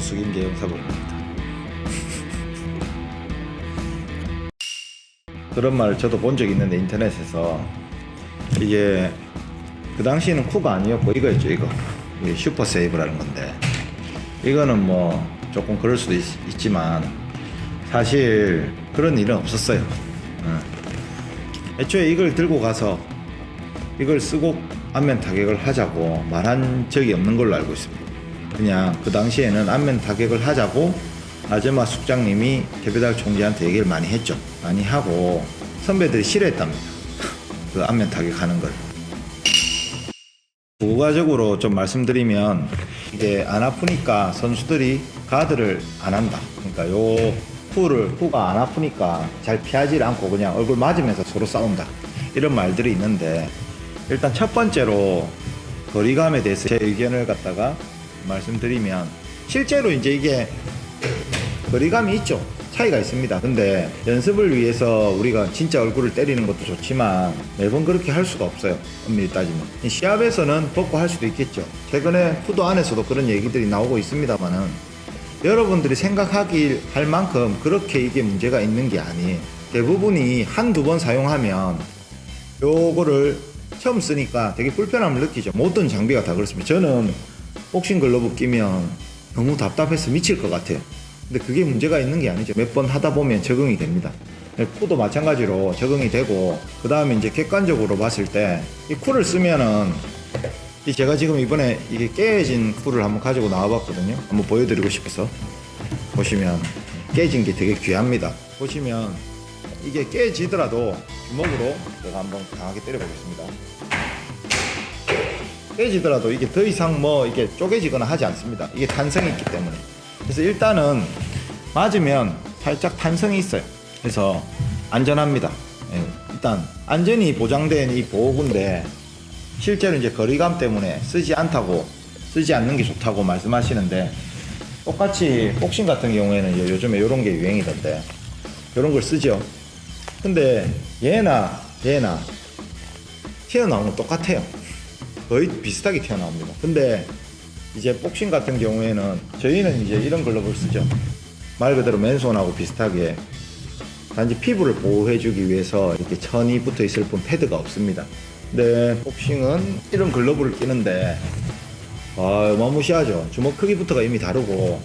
숙임제 영사범입니다. 그런 말을 저도 본 적이 있는데 인터넷에서 이게 그 당시에는 쿠가 아니었고 이거였죠. 이거 슈퍼 세이브라는 건데 이거는 뭐 조금 그럴 수도 있지만 사실 그런 일은 없었어요. 애초에 이걸 들고 가서 이걸 쓰고 안면 타격을 하자고 말한 적이 없는 걸로 알고 있습니다. 그냥 그 당시에는 안면 타격을 하자고 아즈마 숙장님이 개배달 총재한테 얘기를 많이 했죠. 많이 하고 선배들이 싫어했답니다. 그 안면 타격하는 걸. 부가적으로 좀 말씀드리면 이게 안 아프니까 선수들이 가드를 안 한다. 그러니까 요 후가 안 아프니까 잘 피하지 않고 그냥 얼굴 맞으면서 서로 싸운다. 이런 말들이 있는데 일단 첫 번째로 거리감에 대해서 제 의견을 갖다가 말씀드리면 실제로 이제 이게 거리감이 있죠. 차이가 있습니다. 근데 연습을 위해서 우리가 진짜 얼굴을 때리는 것도 좋지만 매번 그렇게 할 수가 없어요. 엄밀히 따지면. 시합에서는 벗고 할 수도 있겠죠. 최근에 후도 안에서도 그런 얘기들이 나오고 있습니다만은 여러분들이 생각하길 할 만큼 그렇게 이게 문제가 있는 게 아니에요. 대부분이 한두 번 사용하면 요거를 처음 쓰니까 되게 불편함을 느끼죠. 모든 장비가 다 그렇습니다. 저는 복싱 글러브 끼면 너무 답답해서 미칠 것 같아요. 근데 그게 문제가 있는 게 아니죠. 몇 번 하다 보면 적응이 됩니다. 쿠도 마찬가지로 적응이 되고 그 다음에 이제 객관적으로 봤을 때 이 쿠를 쓰면은 제가 지금 이번에 이게 깨진 쿠를 한번 가지고 나와봤거든요. 한번 보여드리고 싶어서. 보시면 깨진 게 되게 귀합니다. 보시면 이게 깨지더라도 주먹으로 제가 한번 강하게 때려보겠습니다. 깨지더라도 이게 더 이상 뭐 이게 쪼개지거나 하지 않습니다. 이게 탄성이 있기 때문에. 그래서 일단은 맞으면 살짝 탄성이 있어요. 그래서 안전합니다. 일단 안전이 보장된 이 보호구인데 실제로 이제 거리감 때문에 쓰지 않는 게 좋다고 말씀하시는데 똑같이 복싱 같은 경우에는 요즘에 이런 게 유행이던데 이런 걸 쓰죠. 근데 얘나 튀어나오는 건 똑같아요. 거의 비슷하게 튀어나옵니다. 근데 이제 복싱 같은 경우에는 저희는 이제 이런 글러브를 쓰죠. 말 그대로 맨손하고 비슷하게 단지 피부를 보호해주기 위해서 이렇게 천이 붙어 있을 뿐 패드가 없습니다. 근데 복싱은 이런 글러브를 끼는데 어마무시하죠. 주먹 크기부터가 이미 다르고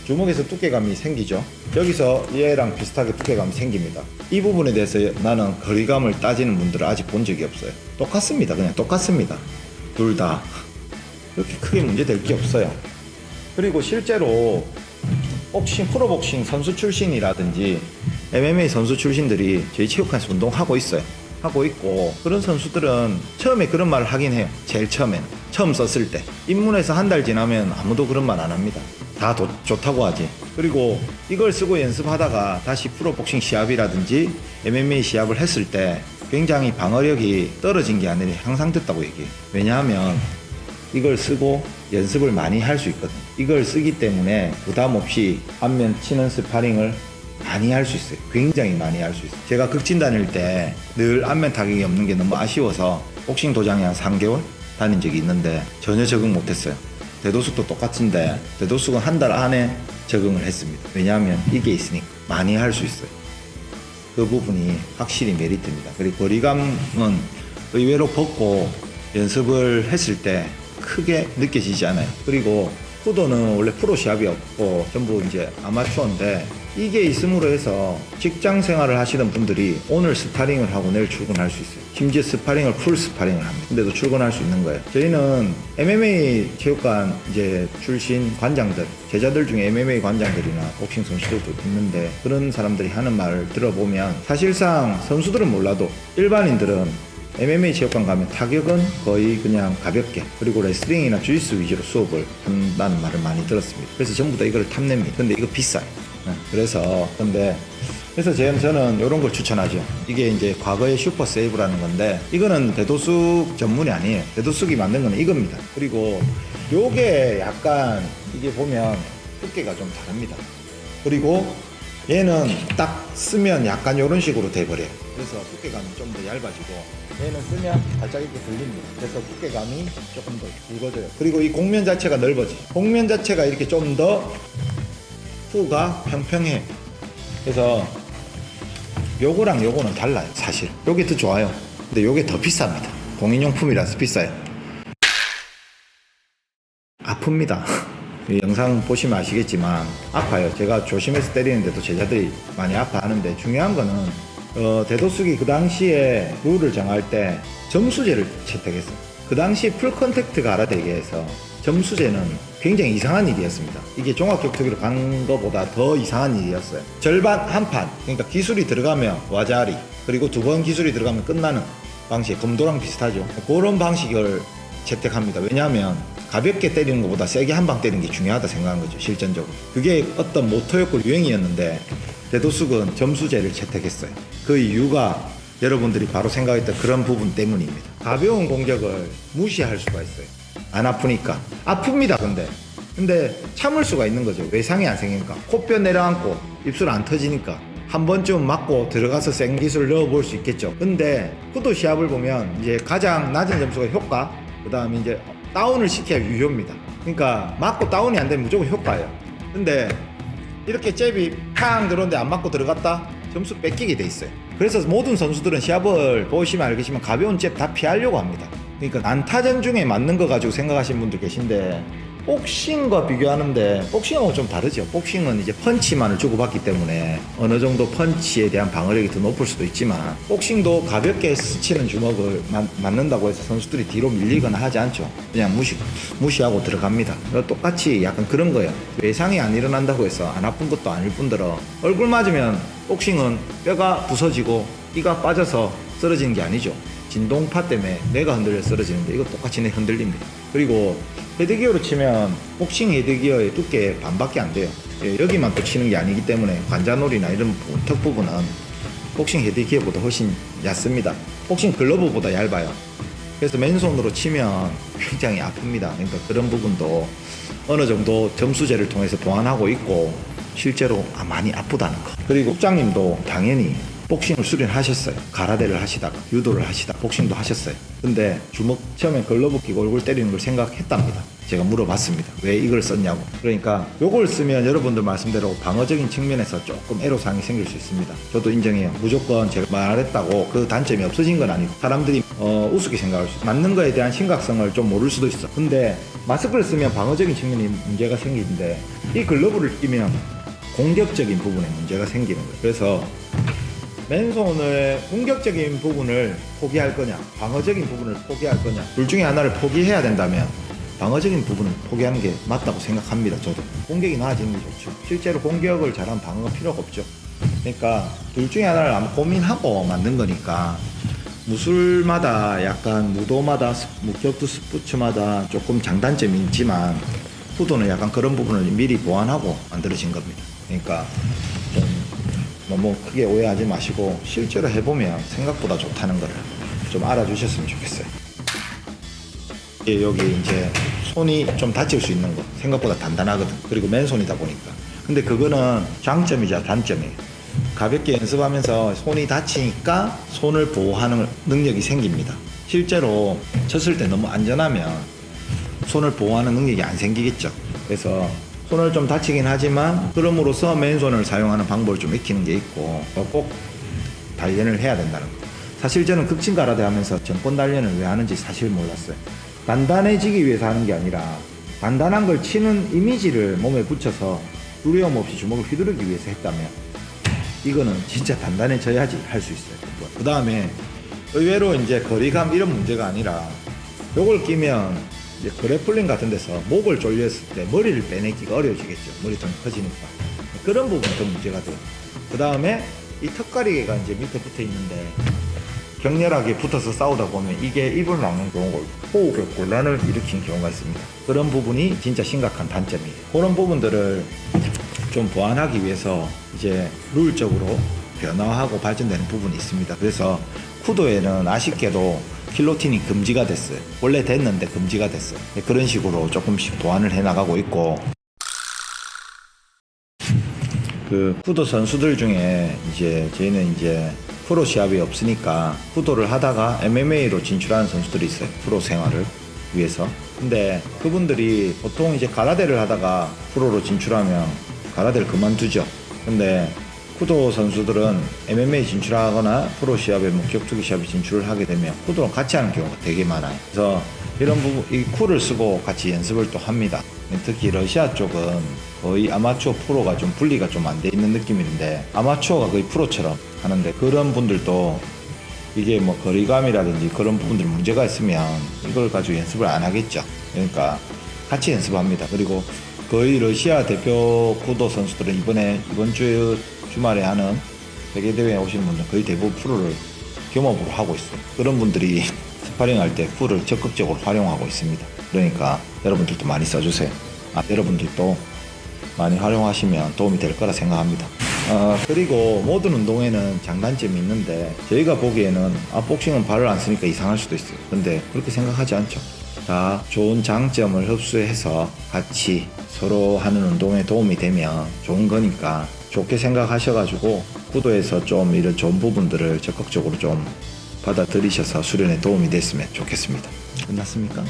주먹에서 두께감이 생기죠. 여기서 얘랑 비슷하게 두께감이 생깁니다. 이 부분에 대해서 나는 거리감을 따지는 분들을 아직 본 적이 없어요. 똑같습니다. 그냥 똑같습니다. 둘 다 그렇게 크게 문제될 게 없어요. 그리고 실제로 복싱, 프로복싱 선수 출신이라든지 MMA 선수 출신들이 저희 체육관에서 운동하고 있어요. 하고 있고 그런 선수들은 처음에 그런 말을 하긴 해요. 제일 처음엔 처음 썼을 때 입문해서 한 달 지나면 아무도 그런 말 안 합니다. 다 좋다고 하지. 그리고 이걸 쓰고 연습하다가 다시 프로복싱 시합이라든지 MMA 시합을 했을 때 굉장히 방어력이 떨어진 게 아니라 향상됐다고 얘기해요. 왜냐하면 이걸 쓰고 연습을 많이 할 수 있거든. 이걸 쓰기 때문에 부담 없이 안면 치는 스파링을 많이 할 수 있어요. 굉장히 많이 할 수 있어요. 제가 극진 다닐 때 늘 안면 타격이 없는 게 너무 아쉬워서 복싱 도장에 한 3개월 다닌 적이 있는데 전혀 적응 못했어요. 대도숙도 똑같은데 대도숙은 한 달 안에 적응을 했습니다. 왜냐하면 이게 있으니까 많이 할 수 있어요. 그 부분이 확실히 메리트입니다. 그리고 거리감은 의외로 벗고 연습을 했을 때 크게 느껴지지 않아요. 그리고 후도는 원래 프로 시합이 없고 전부 이제 아마추어인데 이게 있음으로 해서 직장 생활을 하시던 분들이 오늘 스파링을 하고 내일 출근할 수 있어요. 심지어 스파링을 풀 스파링을 합니다. 근데도 출근할 수 있는 거예요. 저희는 MMA 체육관 이제 출신 관장들, 제자들 중에 MMA 관장들이나 복싱 선수들도 있는데 그런 사람들이 하는 말을 들어보면 사실상 선수들은 몰라도 일반인들은 MMA 체육관 가면 타격은 거의 그냥 가볍게 그리고 레슬링이나 주짓수 위주로 수업을 한다는 말을 많이 들었습니다. 그래서 전부 다 이걸 탐냅니다. 근데 이거 비싸요. 그래서 저는 이런 걸 추천하죠. 이게 이제 과거의 슈퍼 세이브라는 건데 이거는 대도숙 전문이 아니에요. 대도숙이 만든 건 이겁니다. 그리고 요게 약간 이게 보면 두께가 좀 다릅니다. 그리고 얘는 딱 쓰면 약간 이런 식으로 돼버려요. 그래서 두께감이 좀 더 얇아지고, 얘는 쓰면 살짝 이렇게 들립니다. 그래서 두께감이 조금 더 굵어져요. 그리고 이 곡면 자체가 넓어지. 곡면 자체가 이렇게 좀 더 후가 평평해. 그래서 요거랑 요거는 달라요, 사실. 요게 더 좋아요. 근데 요게 더 비쌉니다. 공인용품이라서 비싸요. 아픕니다. 이 영상 보시면 아시겠지만 아파요. 제가 조심해서 때리는데도 제자들이 많이 아파하는데, 중요한 거는 대도수기 그 당시에 룰을 정할 때 점수제를 채택했어요. 그 당시 풀컨택트 갈아대기 해서 점수제는 굉장히 이상한 일이었습니다. 이게 종합격투기로 간 것보다 더 이상한 일이었어요. 절반 한 판, 그러니까 기술이 들어가면 와자리, 그리고 두 번 기술이 들어가면 끝나는 방식, 검도랑 비슷하죠. 그런 방식을 채택합니다. 왜냐하면 가볍게 때리는 것보다 세게 한 방 때리는 게 중요하다 생각한 거죠, 실전적으로. 그게 어떤 모토였고 유행이었는데 대도수는 점수제를 채택했어요. 그 이유가 여러분들이 바로 생각했던 그런 부분 때문입니다. 가벼운 공격을 무시할 수가 있어요. 안 아프니까. 아픕니다, 근데 참을 수가 있는 거죠. 외상이 안 생기니까. 코뼈 내려앉고 입술 안 터지니까 한 번쯤 맞고 들어가서 센 기술을 넣어볼 수 있겠죠. 근데 후도 시합을 보면 이제 가장 낮은 점수가 효과, 그 다음에 이제 다운을 시켜야 유효입니다. 그러니까 맞고 다운이 안 되면 무조건 효과예요. 근데 이렇게 잽이 팡 들어오는데 안 맞고 들어갔다? 점수 뺏기게 돼 있어요. 그래서 모든 선수들은 시합을 보시면 알겠지만 가벼운 잽 다 피하려고 합니다. 그러니까 난타전 중에 맞는 거 가지고 생각하시는 분들 계신데, 복싱과 비교하는데 복싱하고 좀 다르죠. 복싱은 이제 펀치만을 주고받기 때문에 어느 정도 펀치에 대한 방어력이 더 높을 수도 있지만, 복싱도 가볍게 스치는 주먹을 맞는다고 해서 선수들이 뒤로 밀리거나 하지 않죠. 그냥 무시하고 들어갑니다. 똑같이 약간 그런 거예요. 외상이 안 일어난다고 해서 안 아픈 것도 아닐 뿐더러, 얼굴 맞으면 복싱은 뼈가 부서지고 이가 빠져서 쓰러지는 게 아니죠. 진동파 때문에 뇌가 흔들려 쓰러지는데 이거 똑같이 뇌 흔들립니다. 그리고 헤드기어로 치면 복싱 헤드기어의 두께 반밖에 안 돼요. 여기만 또 치는 게 아니기 때문에 관자놀이나 이런 부분, 턱 부분은 복싱 헤드기어보다 훨씬 얕습니다. 복싱 글러브보다 얇아요. 그래서 맨손으로 치면 굉장히 아픕니다. 그러니까 그런 부분도 어느 정도 점수제를 통해서 보완하고 있고, 실제로 많이 아프다는 거. 그리고 국장님도 당연히 복싱을 수련하셨어요. 가라데를 하시다가 유도를 하시다 복싱도 하셨어요. 근데 주먹 처음에 글러브 끼고 얼굴 때리는 걸 생각했답니다. 제가 물어봤습니다. 왜 이걸 썼냐고. 그러니까 요걸 쓰면 여러분들 말씀대로 방어적인 측면에서 조금 애로사항이 생길 수 있습니다. 저도 인정해요. 무조건 제가 말했다고 그 단점이 없어진 건 아니고, 사람들이 우습게 생각할 수 있어요. 맞는 거에 대한 심각성을 좀 모를 수도 있어. 근데 마스크를 쓰면 방어적인 측면이 문제가 생기는데, 이 글러브를 끼면 공격적인 부분에 문제가 생기는 거예요. 그래서 맨손의 공격적인 부분을 포기할 거냐, 방어적인 부분을 포기할 거냐, 둘 중에 하나를 포기해야 된다면 방어적인 부분을 포기하는 게 맞다고 생각합니다. 저도 공격이 나아지는 게 좋죠. 실제로 공격을 잘하면 방어가 필요가 없죠. 그러니까 둘 중에 하나를 아마 고민하고 만든 거니까, 무술마다 약간 무도마다 무격투 스포츠마다 조금 장단점이 있지만 후도는 약간 그런 부분을 미리 보완하고 만들어진 겁니다. 그러니까 좀 너무 크게 오해하지 마시고 실제로 해보면 생각보다 좋다는 걸 좀 알아주셨으면 좋겠어요. 여기 이제 손이 좀 다칠 수 있는 거, 생각보다 단단하거든. 그리고 맨손이다 보니까. 근데 그거는 장점이자 단점이에요. 가볍게 연습하면서 손이 다치니까 손을 보호하는 능력이 생깁니다. 실제로 쳤을 때 너무 안전하면 손을 보호하는 능력이 안 생기겠죠. 그래서 손을 좀 다치긴 하지만 그럼으로써 맨손을 사용하는 방법을 좀 익히는 게 있고, 꼭 단련을 해야 된다는 거. 사실 저는 극진 가라데 하면서 정권 단련을 왜 하는지 사실 몰랐어요. 단단해지기 위해서 하는 게 아니라 단단한 걸 치는 이미지를 몸에 붙여서 두려움 없이 주먹을 휘두르기 위해서 했다면, 이거는 진짜 단단해져야지 할 수 있어요. 그 다음에 의외로 이제 거리감 이런 문제가 아니라, 요걸 끼면 이제 그래플링 같은 데서 목을 졸렸을 때 머리를 빼내기가 어려워지겠죠. 머리통이 커지니까. 그런 부분이 더 문제가 돼요. 그 다음에 이 턱가리개가 이제 밑에 붙어 있는데, 격렬하게 붙어서 싸우다 보면 이게 입을 막는 경우가 호흡에 곤란을 일으키는 경우가 있습니다. 그런 부분이 진짜 심각한 단점이에요. 그런 부분들을 좀 보완하기 위해서 이제 룰적으로 변화하고 발전되는 부분이 있습니다. 그래서 쿠도에는 아쉽게도 길로틴이 금지가 됐어요. 원래 됐는데 금지가 됐어요. 그런 식으로 조금씩 보완을 해 나가고 있고, 그 쿠도 선수들 중에 이제 저희는 이제 프로 시합이 없으니까 쿠도를 하다가 MMA로 진출하는 선수들이 있어요. 프로 생활을 위해서. 근데 그분들이 보통 이제 가라데를 하다가 프로로 진출하면 가라데를 그만두죠. 근데 쿠도 선수들은 MMA 진출하거나 프로 시합에 뭐 격투기 시합에 진출을 하게 되면 쿠도랑 같이 하는 경우가 되게 많아요. 그래서 이런 부분, 이 쿨을 쓰고 같이 연습을 또 합니다. 특히 러시아 쪽은 거의 아마추어 프로가 좀 분리가 좀 안 돼 있는 느낌인데 아마추어가 거의 프로처럼 하는데 그런 분들도 이게 뭐 거리감이라든지 그런 부분들 문제가 있으면 이걸 가지고 연습을 안 하겠죠. 그러니까 같이 연습합니다. 그리고 거의 러시아 대표 쿠도 선수들은 이번 주말에 하는 세계대회에 오시는 분들 거의 대부분 프로를 겸업으로 하고 있어요. 그런 분들이 스파링 할 때 풀을 적극적으로 활용하고 있습니다. 그러니까 여러분들도 많이 써주세요. 여러분들도 많이 활용하시면 도움이 될 거라 생각합니다. 그리고 모든 운동에는 장단점이 있는데 저희가 보기에는 복싱은 발을 안 쓰니까 이상할 수도 있어요. 근데 그렇게 생각하지 않죠. 다 좋은 장점을 흡수해서 같이 서로 하는 운동에 도움이 되면 좋은 거니까 좋게 생각하셔가지고 구도에서 좀 이런 좋은 부분들을 적극적으로 좀 받아들이셔서 수련에 도움이 됐으면 좋겠습니다. 끝났습니까?